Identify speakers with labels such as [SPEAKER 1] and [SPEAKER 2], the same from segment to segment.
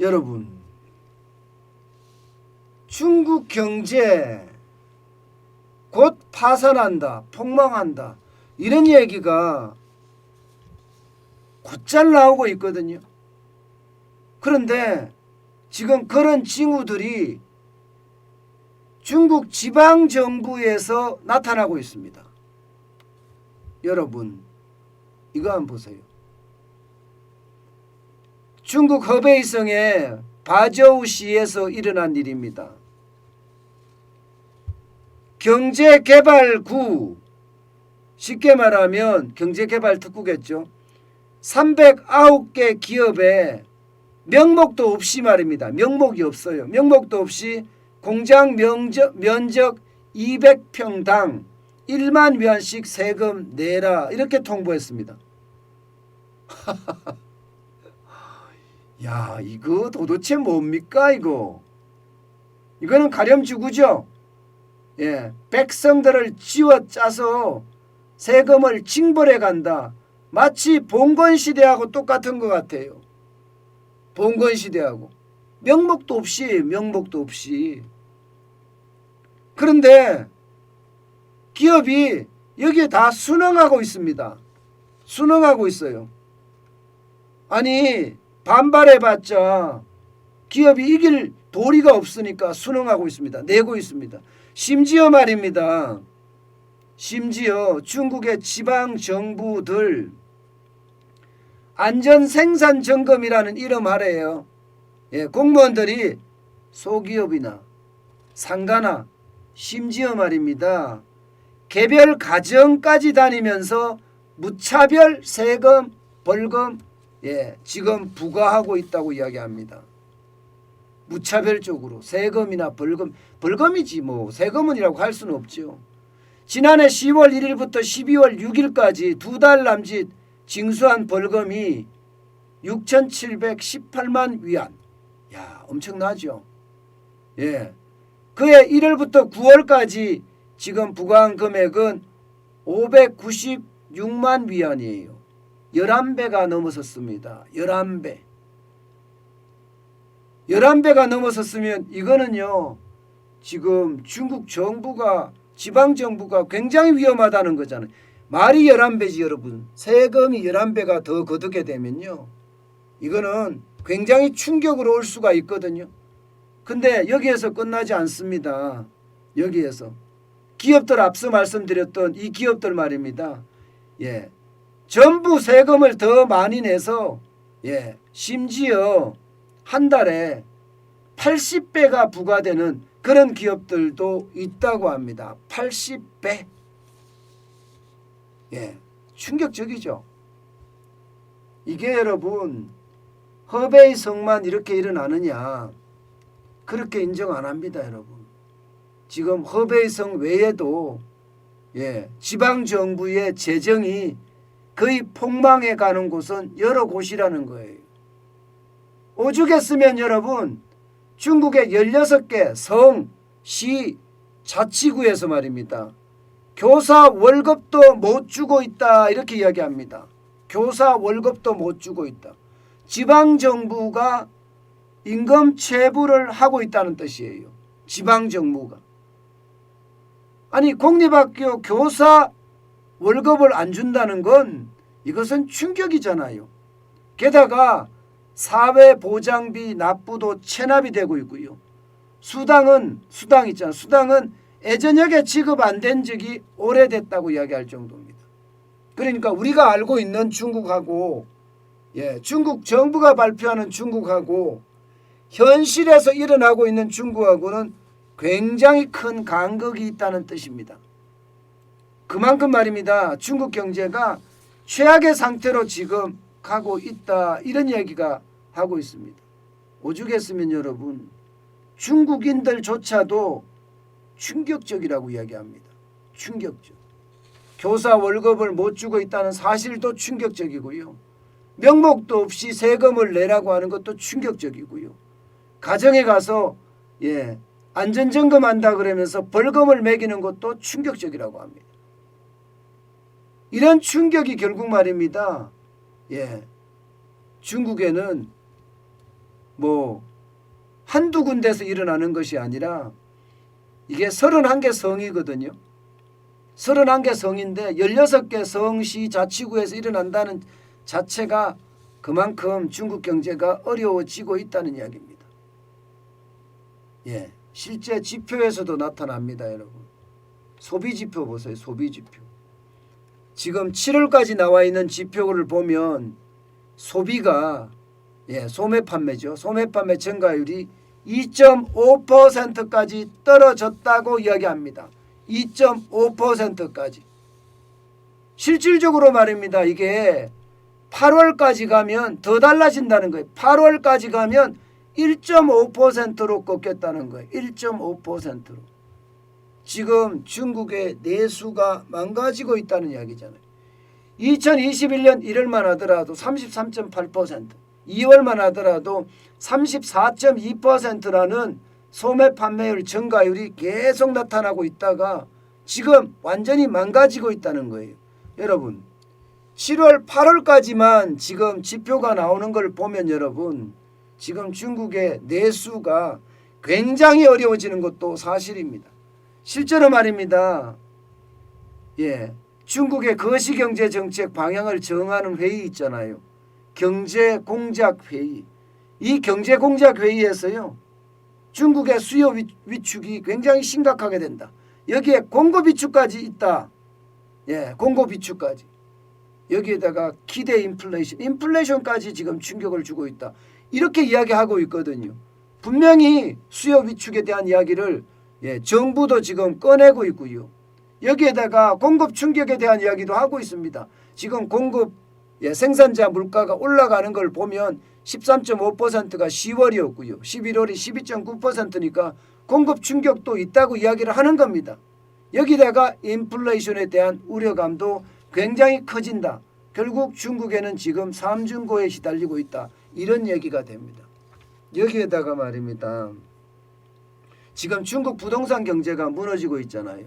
[SPEAKER 1] 여러분, 중국 경제 곧 파산한다, 폭망한다, 이런 얘기가 곧잘 나오고 있거든요. 그런데 지금 그런 징후들이 중국 지방정부에서 나타나고 있습니다. 여러분, 이거 한번 보세요. 중국 허베이성의 바저우시에서 일어난 일입니다. 경제개발구, 쉽게 말하면 경제개발특구겠죠. 309개 기업에 명목도 없이 말입니다. 명목이 없어요. 명목도 없이 공장 면적 200평당 1만 위안씩 세금 내라, 이렇게 통보했습니다. 야, 이거 도대체 뭡니까 이거? 이거는 가렴주구죠. 예, 백성들을 쥐어짜서 세금을 징벌해 간다. 마치 봉건시대하고 똑같은 것 같아요. 봉건시대하고 명목도 없이. 그런데 기업이 여기에 다 순응하고 있습니다. 순응하고 있어요. 아니, 반발해봤자 기업이 이길 도리가 없으니까 순응하고 있습니다. 내고 있습니다. 심지어 말입니다. 심지어 중국의 지방정부들 안전생산점검이라는 이름 아래에요. 예, 공무원들이 소기업이나 상가나 심지어 말입니다. 개별 가정까지 다니면서 무차별 세금, 벌금, 예, 지금 부과하고 있다고 이야기합니다. 무차별적으로 세금이나 벌금이지 뭐 세금은이라고 할 수는 없죠. 지난해 10월 1일부터 12월 6일까지 2달 남짓 징수한 벌금이 6,718만 위안. 야, 엄청나죠. 예, 그해 1월부터 9월까지 지금 부과한 금액은 596만 위안이에요. 11배가 넘어섰습니다. 11배. 11배가 넘어섰으면 이거는요, 지금 중국 정부가, 지방정부가 굉장히 위험하다는 거잖아요. 말이 11배지 여러분. 세금이 11배가 더 거두게 되면요, 이거는 굉장히 충격으로 올 수가 있거든요. 근데 여기에서 끝나지 않습니다. 여기에서 기업들, 앞서 말씀드렸던 이 기업들 말입니다. 예, 전부 세금을 더 많이 내서, 예, 심지어 한 달에 80배가 부과되는 그런 기업들도 있다고 합니다. 80배. 예, 충격적이죠. 이게 여러분, 허베이성만 이렇게 일어나느냐, 그렇게 인정 안 합니다. 여러분, 지금 허베이성 외에도, 예, 지방정부의 재정이 거의 폭망해 가는 곳은 여러 곳이라는 거예요. 오죽했으면 여러분, 중국의 16개 성, 시, 자치구에서 말입니다, 교사 월급도 못 주고 있다, 이렇게 이야기합니다. 교사 월급도 못 주고 있다. 지방정부가 임금 체불을 하고 있다는 뜻이에요. 지방정부가. 아니, 공립학교 교사 월급을 안 준다는 건 이것은 충격이잖아요. 게다가 사회보장비 납부도 체납이 되고 있고요. 수당 있잖아요. 수당은 예전역에 지급 안 된 적이 오래됐다고 이야기할 정도입니다. 그러니까 우리가 알고 있는 중국하고, 예, 중국 정부가 발표하는 중국하고 현실에서 일어나고 있는 중국하고는 굉장히 큰 간극이 있다는 뜻입니다. 그만큼 말입니다, 중국 경제가 최악의 상태로 지금 가고 있다, 이런 얘기가 하고 있습니다. 오죽했으면 여러분, 중국인들조차도 충격적이라고 이야기합니다. 충격적. 교사 월급을 못 주고 있다는 사실도 충격적이고요. 명목도 없이 세금을 내라고 하는 것도 충격적이고요. 가정에 가서, 예, 안전점검한다 그러면서 벌금을 매기는 것도 충격적이라고 합니다. 이런 충격이 결국 말입니다, 예, 중국에는 뭐 한두 군데서 일어나는 것이 아니라 이게 31개 성이거든요. 31개 성인데 16개 성시 자치구에서 일어난다는 자체가 그만큼 중국 경제가 어려워지고 있다는 이야기입니다. 예, 실제 지표에서도 나타납니다, 여러분. 소비 지표 보세요. 소비 지표. 지금 7월까지 나와 있는 지표를 보면 소비가 소매 판매죠. 소매 판매 증가율이 2.5%까지 떨어졌다고 이야기합니다. 2.5%까지. 실질적으로 말입니다. 이게 8월까지 가면 더 달라진다는 거예요. 8월까지 가면 1.5%로 꺾였다는 거예요. 1.5%로. 지금 중국의 내수가 망가지고 있다는 이야기잖아요. 2021년 1월만 하더라도 33.8%, 2월만 하더라도 34.2%라는 소매 판매율 증가율이 계속 나타나고 있다가 지금 완전히 망가지고 있다는 거예요. 여러분, 7월, 8월까지만 지금 지표가 나오는 걸 보면 여러분, 지금 중국의 내수가 굉장히 어려워지는 것도 사실입니다. 실제로 말입니다. 중국의 거시경제정책 방향을 정하는 회의 있잖아요. 경제공작회의. 이 경제공작회의에서요. 중국의 수요 위축이 굉장히 심각하게 된다. 여기에 공급 위축까지 있다. 공급 위축까지. 여기에다가 기대 인플레이션까지 지금 충격을 주고 있다. 이렇게 이야기하고 있거든요. 분명히 수요 위축에 대한 이야기를 정부도 지금 꺼내고 있고요. 여기에다가 공급 충격에 대한 이야기도 하고 있습니다. 지금 공급 생산자 물가가 올라가는 걸 보면 13.5%가 10월이었고요. 11월이 12.9%니까 공급 충격도 있다고 이야기를 하는 겁니다. 여기다가 인플레이션에 대한 우려감도 굉장히 커진다. 결국 중국에는 지금 삼중고에 시달리고 있다. 이런 얘기가 됩니다. 여기에다가 말입니다. 지금 중국 부동산 경제가 무너지고 있잖아요.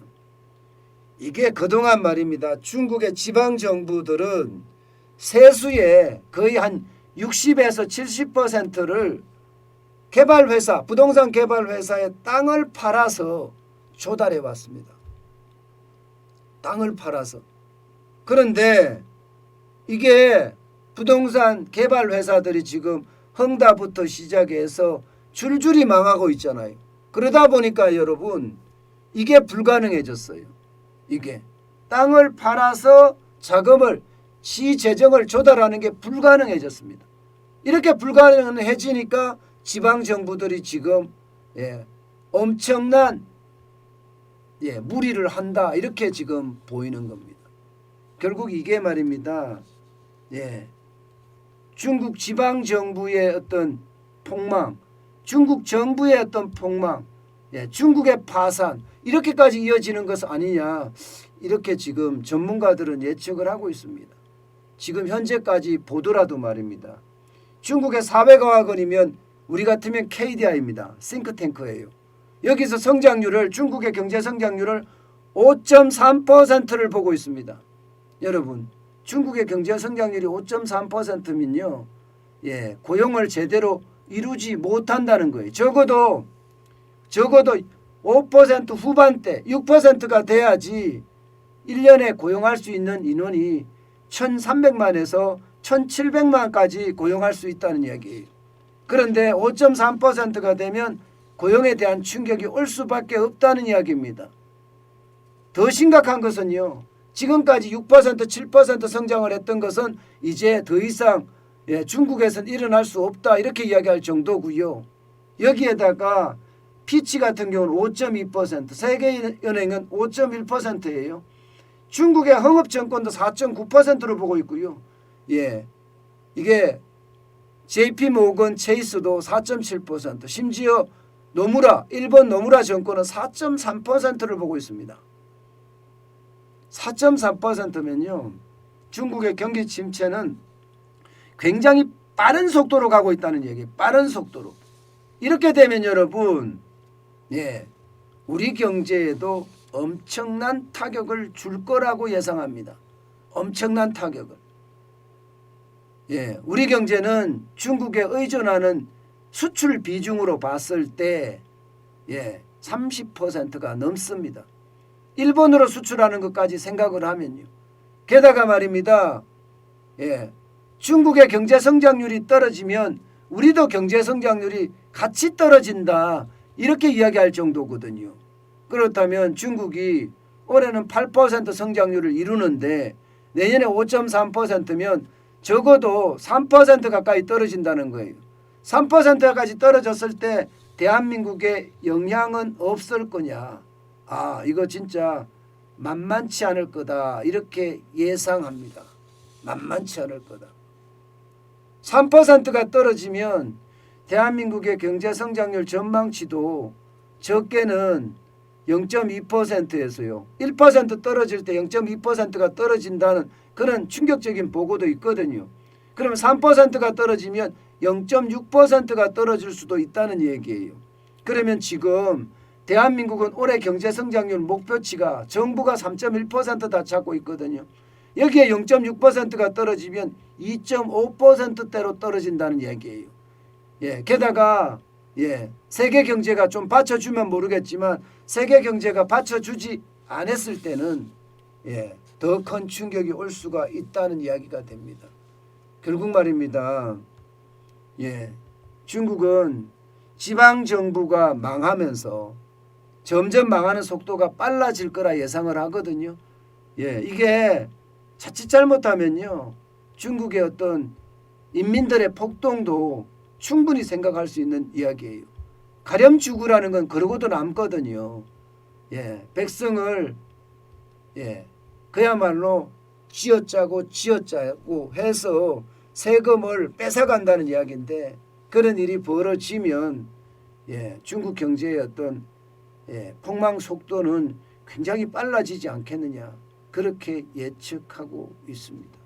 [SPEAKER 1] 이게 그동안 말입니다. 중국의 지방정부들은 세수의 거의 한 60에서 70%를 개발회사, 부동산 개발회사에 땅을 팔아서 조달해 왔습니다. 땅을 팔아서. 그런데 이게 부동산 개발회사들이 지금 헝다부터 시작해서 줄줄이 망하고 있잖아요. 그러다 보니까 여러분 이게 불가능해졌어요. 이게 땅을 팔아서 자금을 시재정을 조달하는 게 불가능해졌습니다. 이렇게 불가능해지니까 지방정부들이 지금 엄청난 무리를 한다. 이렇게 지금 보이는 겁니다. 결국 이게 말입니다. 중국 지방정부의 어떤 폭망, 중국 정부의 어떤 폭망, 중국의 파산 이렇게까지 이어지는 것 아니냐 이렇게 지금 전문가들은 예측을 하고 있습니다. 지금 현재까지 보더라도 말입니다. 중국의 사회과학원이면 우리 같으면 KDI입니다. 싱크탱크예요. 여기서 성장률을 중국의 경제 성장률을 5.3%를 보고 있습니다. 여러분 중국의 경제 성장률이 5.3%면요. 고용을 제대로 이루지 못한다는 거예요. 적어도 5% 후반대 6%가 돼야지 1년에 고용할 수 있는 인원이 1,300만에서 1,700만까지 고용할 수 있다는 이야기예요. 그런데 5.3%가 되면 고용에 대한 충격이 올 수밖에 없다는 이야기입니다. 더 심각한 것은요. 지금까지 6% 7% 성장을 했던 것은 이제 더 이상 중국에서는 일어날 수 없다 이렇게 이야기할 정도고요. 여기에다가 피치 같은 경우는 5.2%, 세계은행은 5.1%예요. 중국의 흥업증권도 4.9%로 보고 있고요. 이게 JP모건 체이스도 4.7%, 심지어 일본 노무라 증권은 4.3%를 보고 있습니다. 4.3%면요. 중국의 경기 침체는 굉장히 빠른 속도로 가고 있다는 얘기예요. 빠른 속도로. 이렇게 되면 여러분 우리 경제에도 엄청난 타격을 줄 거라고 예상합니다. 엄청난 타격을. 우리 경제는 중국에 의존하는 수출 비중으로 봤을 때 30%가 넘습니다. 일본으로 수출하는 것까지 생각을 하면요. 게다가 말입니다. 중국의 경제 성장률이 떨어지면 우리도 경제 성장률이 같이 떨어진다. 이렇게 이야기할 정도거든요. 그렇다면 중국이 올해는 8% 성장률을 이루는데 내년에 5.3%면 적어도 3% 가까이 떨어진다는 거예요. 3%까지 떨어졌을 때 대한민국에 영향은 없을 거냐. 이거 진짜 만만치 않을 거다. 이렇게 예상합니다. 만만치 않을 거다. 3%가 떨어지면 대한민국의 경제 성장률 전망치도 적게는 0.2%에서요. 1% 떨어질 때 0.2%가 떨어진다는 그런 충격적인 보고도 있거든요. 그러면 3%가 떨어지면 0.6%가 떨어질 수도 있다는 얘기예요. 그러면 지금 대한민국은 올해 경제 성장률 목표치가 정부가 3.1%다 잡고 있거든요. 여기에 0.6%가 떨어지면 2.5%대로 떨어진다는 얘기예요. 게다가 세계 경제가 좀 받쳐주면 모르겠지만 세계 경제가 받쳐주지 않았을 때는 더 큰 충격이 올 수가 있다는 이야기가 됩니다. 결국 말입니다. 중국은 지방 정부가 망하면서 점점 망하는 속도가 빨라질 거라 예상을 하거든요. 이게 자칫 잘못하면요. 중국의 어떤 인민들의 폭동도 충분히 생각할 수 있는 이야기예요. 가렴주구라는 건 그러고도 남거든요. 백성을 그야말로 쥐어짜고 해서 세금을 뺏어간다는 이야기인데 그런 일이 벌어지면 중국 경제의 어떤 폭망 속도는 굉장히 빨라지지 않겠느냐 그렇게 예측하고 있습니다.